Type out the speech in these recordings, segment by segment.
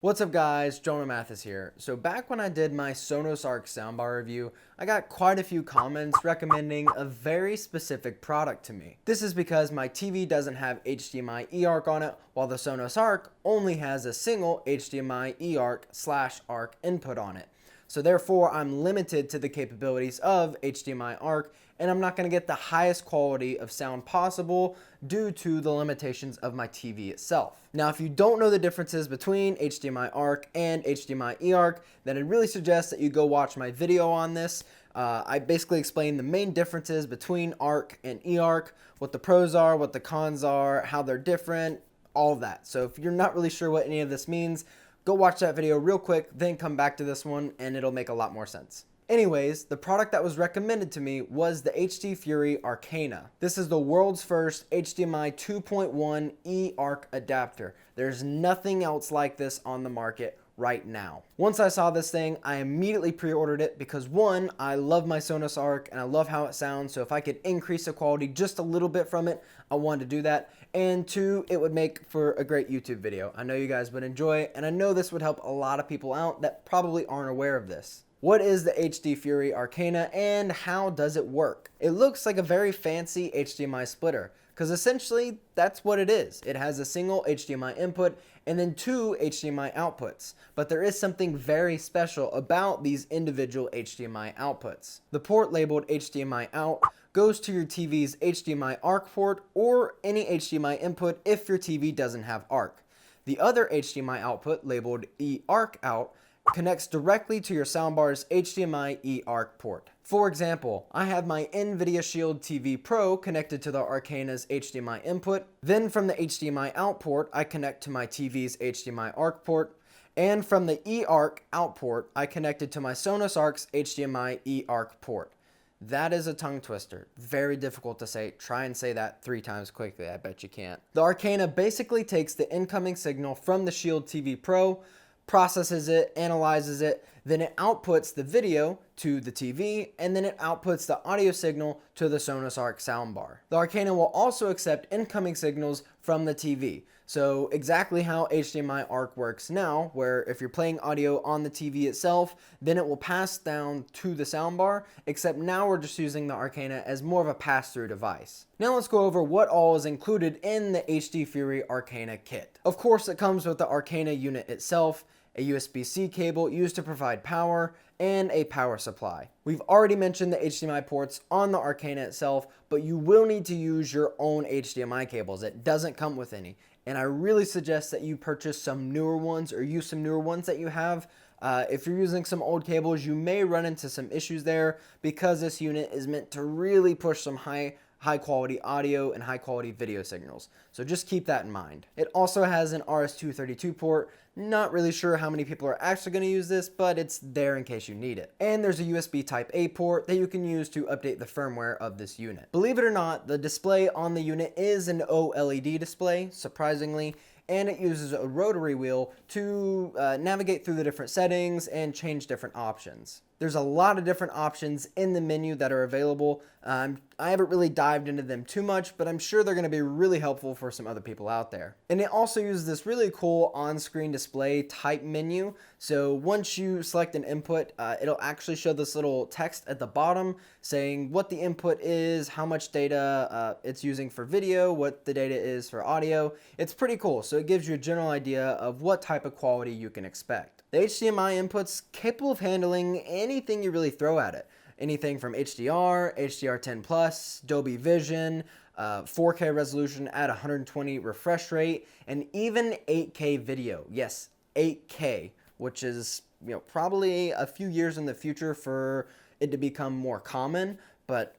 What's up guys, Jonah Mathis here. So back when I did my Sonos Arc soundbar review, I got quite a few comments recommending a very specific product to me. This is because my TV doesn't have HDMI eARC on it, while the Sonos Arc only has a single HDMI eARC/ARC input on it. So therefore, I'm limited to the capabilities of HDMI ARC, and I'm not going to get the highest quality of sound possible due to the limitations of my TV itself. Now, if you don't know the differences between HDMI ARC and HDMI eARC, then I'd really suggest that you go watch my video on this. I basically explain the main differences between ARC and eARC, what the pros are, what the cons are, how they're different, all of that. So if you're not really sure what any of this means, go watch that video real quick, then come back to this one and it'll make a lot more sense. Anyways, the product that was recommended to me was the HD Fury Arcana. This is the world's first HDMI 2.1 eARC adapter. There's nothing else like this on the market right now. Once I saw this thing, I immediately pre-ordered it because one, I love my Sonos Arc and I love how it sounds, so if I could increase the quality just a little bit from it, I wanted to do that. And two, it would make for a great YouTube video. I know you guys would enjoy it, and I know this would help a lot of people out that probably aren't aware of this. What is the HD Fury Arcana and how does it work? It looks like a very fancy HDMI splitter, because essentially that's what it is. It has a single HDMI input and then two HDMI outputs. But there is something very special about these individual HDMI outputs. The port labeled HDMI out goes to your TV's HDMI ARC port or any HDMI input if your TV doesn't have ARC. The other HDMI output labeled eARC out connects directly to your soundbar's HDMI eARC port. For example, I have my NVIDIA Shield TV Pro connected to the Arcana's HDMI input. Then from the HDMI out port, I connect to my TV's HDMI ARC port. And from the eARC out port, I connected to my Sonos Arc's HDMI eARC port. That is a tongue twister. Very difficult to say. Try and say that 3 times quickly. I bet you can't. The Arcana basically takes the incoming signal from the Shield TV Pro, processes it, analyzes it, then it outputs the video to the TV, and then it outputs the audio signal to the Sonos Arc soundbar. The Arcana will also accept incoming signals from the TV. So exactly how HDMI ARC works now, where if you're playing audio on the TV itself, then it will pass down to the soundbar, except now we're just using the Arcana as more of a pass-through device. Now let's go over what all is included in the HD Fury Arcana kit. Of course, it comes with the Arcana unit itself, a USB-C cable used to provide power, and a power supply. We've already mentioned the HDMI ports on the Arcana itself, but you will need to use your own HDMI cables. It doesn't come with any, and I really suggest that you purchase some newer ones or use some newer ones that you have. If you're using some old cables, you may run into some issues there because this unit is meant to really push some high quality audio and high quality video signals. So just keep that in mind. It also has an RS-232 port. Not really sure how many people are actually going to use this, but it's there in case you need it. And there's a USB Type-A port that you can use to update the firmware of this unit. Believe it or not, the display on the unit is an OLED display, surprisingly, and it uses a rotary wheel to navigate through the different settings and change different options. There's a lot of different options in the menu that are available. I haven't really dived into them too much, but I'm sure they're going to be really helpful for some other people out there. And it also uses this really cool on-screen display type menu. So once you select an input, it'll actually show this little text at the bottom saying what the input is, how much data it's using for video, what the data is for audio. It's pretty cool. So it gives you a general idea of what type of quality you can expect. The HDMI input's capable of handling anything you really throw at it. Anything from HDR, HDR10+, Dolby Vision, 4K resolution at 120 refresh rate, and even 8K video. Yes, 8K, which is probably a few years in the future for it to become more common, but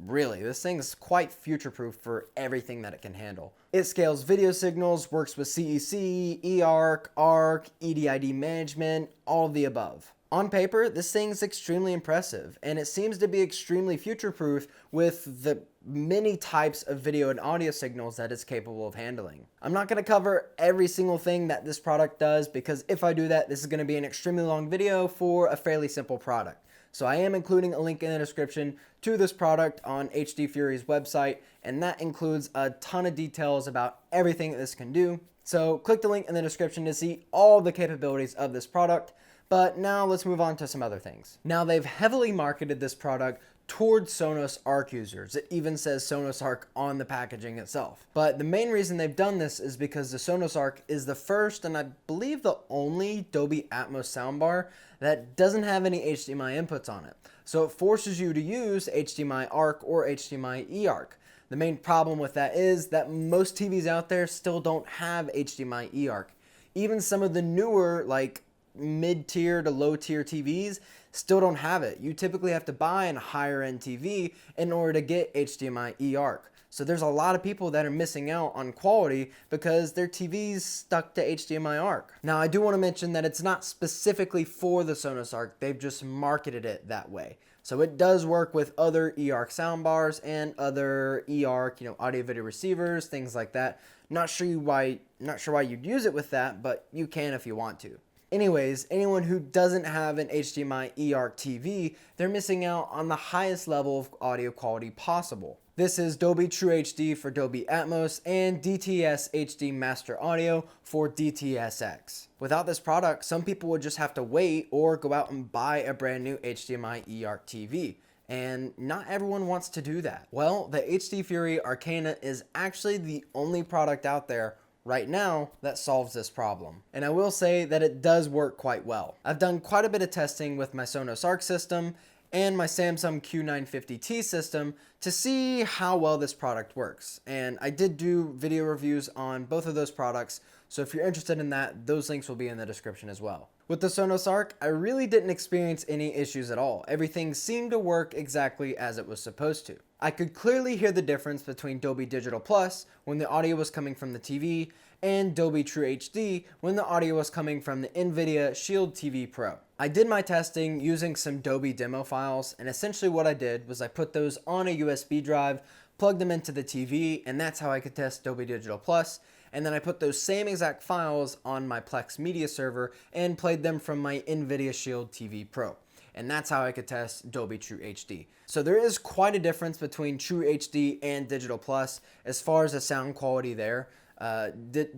really, this thing is quite future-proof for everything that it can handle. It scales video signals, works with CEC, eARC, ARC, EDID management, all of the above. On paper, this thing's extremely impressive, and it seems to be extremely future-proof with the many types of video and audio signals that it's capable of handling. I'm not going to cover every single thing that this product does because if I do that, this is going to be an extremely long video for a fairly simple product. So I am including a link in the description to this product on HD Fury's website, and that includes a ton of details about everything that this can do. So click the link in the description to see all the capabilities of this product. But now let's move on to some other things. Now they've heavily marketed this product towards Sonos Arc users. It even says Sonos Arc on the packaging itself. But the main reason they've done this is because the Sonos Arc is the first and I believe the only Dolby Atmos soundbar that doesn't have any HDMI inputs on it. So it forces you to use HDMI Arc or HDMI eARC. The main problem with that is that most TVs out there still don't have HDMI eARC. Even some of the newer, like mid-tier to low-tier TVs still don't have it. You typically have to buy a higher-end TV in order to get HDMI eARC. So there's a lot of people that are missing out on quality because their TV's stuck to HDMI ARC. Now I do want to mention that it's not specifically for the Sonos Arc, they've just marketed it that way. So it does work with other eARC soundbars and other eARC, audio video receivers, things like that. Not sure why you'd use it with that, but you can if you want to. Anyways, anyone who doesn't have an HDMI eARC TV, they're missing out on the highest level of audio quality possible. This is Dolby True HD for Dolby Atmos and DTS HD Master Audio for DTS:X. Without this product, some people would just have to wait or go out and buy a brand new HDMI eARC TV. And not everyone wants to do that. Well, the HD Fury Arcana is actually the only product out there right now that solves this problem. And I will say that it does work quite well. I've done quite a bit of testing with my Sonos Arc system and my Samsung Q950T system to see how well this product works. And I did do video reviews on both of those products, so if you're interested in that, those links will be in the description as well. With the Sonos Arc, I really didn't experience any issues at all. Everything seemed to work exactly as it was supposed to. I could clearly hear the difference between Dolby Digital Plus when the audio was coming from the TV and Dolby True HD when the audio was coming from the NVIDIA Shield TV Pro. I did my testing using some Dolby demo files, and essentially what I did was I put those on a USB drive, plugged them into the TV, and that's how I could test Dolby Digital Plus. And then I put those same exact files on my Plex media server and played them from my NVIDIA Shield TV Pro. And that's how I could test Dolby True HD. So there is quite a difference between True HD and Digital Plus as far as the sound quality there.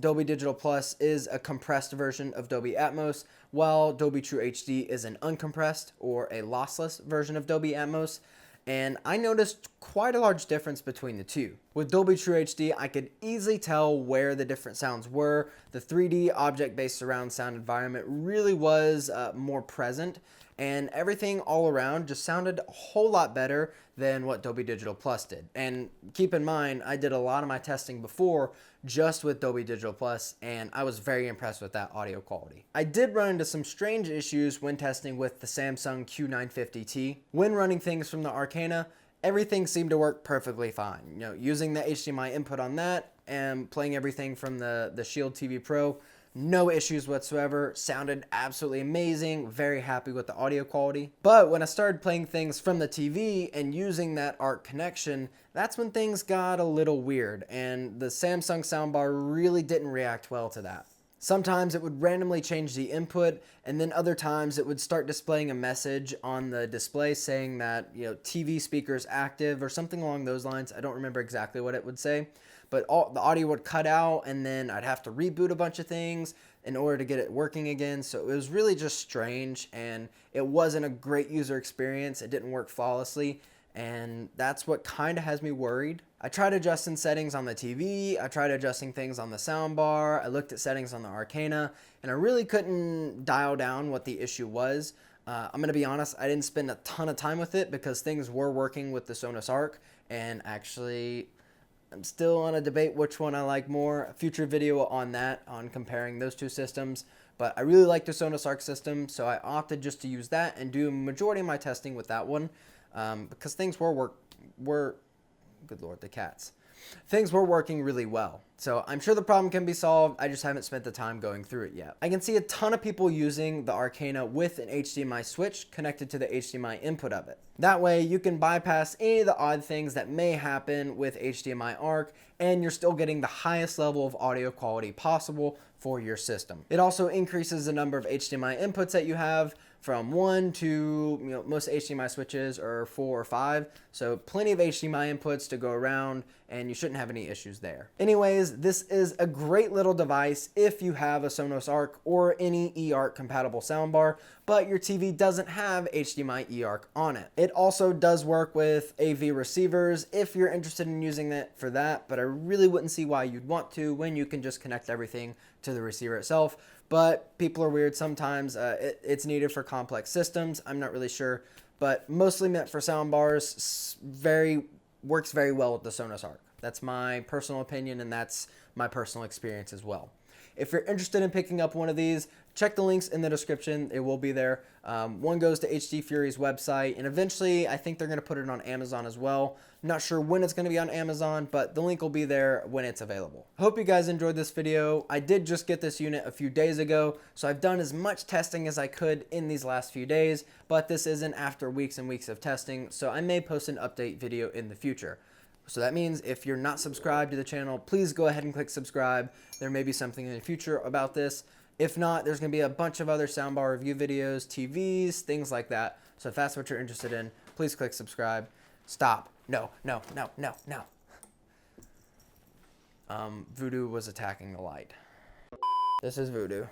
Dolby Digital Plus is a compressed version of Dolby Atmos, while Dolby True HD is an uncompressed or a lossless version of Dolby Atmos. And I noticed quite a large difference between the two. With Dolby True HD, I could easily tell where the different sounds were. The 3D object-based surround sound environment really was more present, and everything all around just sounded a whole lot better than what Dolby Digital Plus did. And keep in mind, I did a lot of my testing before just with Dolby Digital Plus, and I was very impressed with that audio quality. I did run into some strange issues when testing with the Samsung Q950T. When running things from the Arcana, everything seemed to work perfectly fine. Using the HDMI input on that and playing everything from the Shield TV Pro, no issues whatsoever, sounded absolutely amazing, very happy with the audio quality. But when I started playing things from the TV and using that ARC connection, that's when things got a little weird, and the Samsung soundbar really didn't react well to that. Sometimes it would randomly change the input, and then other times it would start displaying a message on the display saying that, TV speakers active or something along those lines. I don't remember exactly what it would say, but the audio would cut out, and then I'd have to reboot a bunch of things in order to get it working again. So it was really just strange, and it wasn't a great user experience. It didn't work flawlessly, and that's what kind of has me worried. I tried adjusting settings on the TV, I tried adjusting things on the soundbar, I looked at settings on the Arcana, and I really couldn't dial down what the issue was. I'm going to be honest, I didn't spend a ton of time with it because things were working with the Sonos Arc, and actually I'm still on a debate which one I like more. A future video on that, on comparing those two systems. But I really like the Sonos Arc system, so I opted just to use that and do a majority of my testing with that one because things were good lord, the cats. Things were working really well. So I'm sure the problem can be solved. I just haven't spent the time going through it yet. I can see a ton of people using the Arcana with an HDMI switch connected to the HDMI input of it. That way you can bypass any of the odd things that may happen with HDMI ARC, and you're still getting the highest level of audio quality possible for your system. It also increases the number of HDMI inputs that you have from 1 to, most HDMI switches are 4 or 5, so plenty of HDMI inputs to go around, and you shouldn't have any issues there. Anyways, this is a great little device if you have a Sonos Arc or any eARC compatible soundbar, but your TV doesn't have HDMI eARC on it. It also does work with AV receivers if you're interested in using it for that, but I really wouldn't see why you'd want to when you can just connect everything to the receiver itself. But people are weird sometimes. It's needed for complex systems. I'm not really sure, but mostly meant for sound bars. Works very well with the Sonos Arc. That's my personal opinion, and that's my personal experience as well. If you're interested in picking up one of these, check the links in the description. It will be there. One goes to HD Fury's website, and eventually I think they're going to put it on Amazon as well. Not sure when it's going to be on Amazon, but the link will be there when it's available. Hope you guys enjoyed this video. I did just get this unit a few days ago, so I've done as much testing as I could in these last few days, but this isn't after weeks and weeks of testing, so I may post an update video in the future. So that means if you're not subscribed to the channel, please go ahead and click subscribe. There may be something in the future about this. If not, there's going to be a bunch of other soundbar review videos, TVs, things like that. So if that's what you're interested in, please click subscribe. Stop. No. Voodoo was attacking the light. This is Voodoo.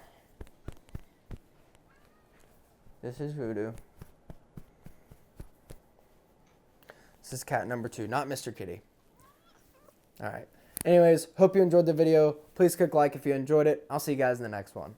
This is Voodoo. This is cat number 2, not Mr. Kitty. All right. Anyways, hope you enjoyed the video. Please click like if you enjoyed it. I'll see you guys in the next one.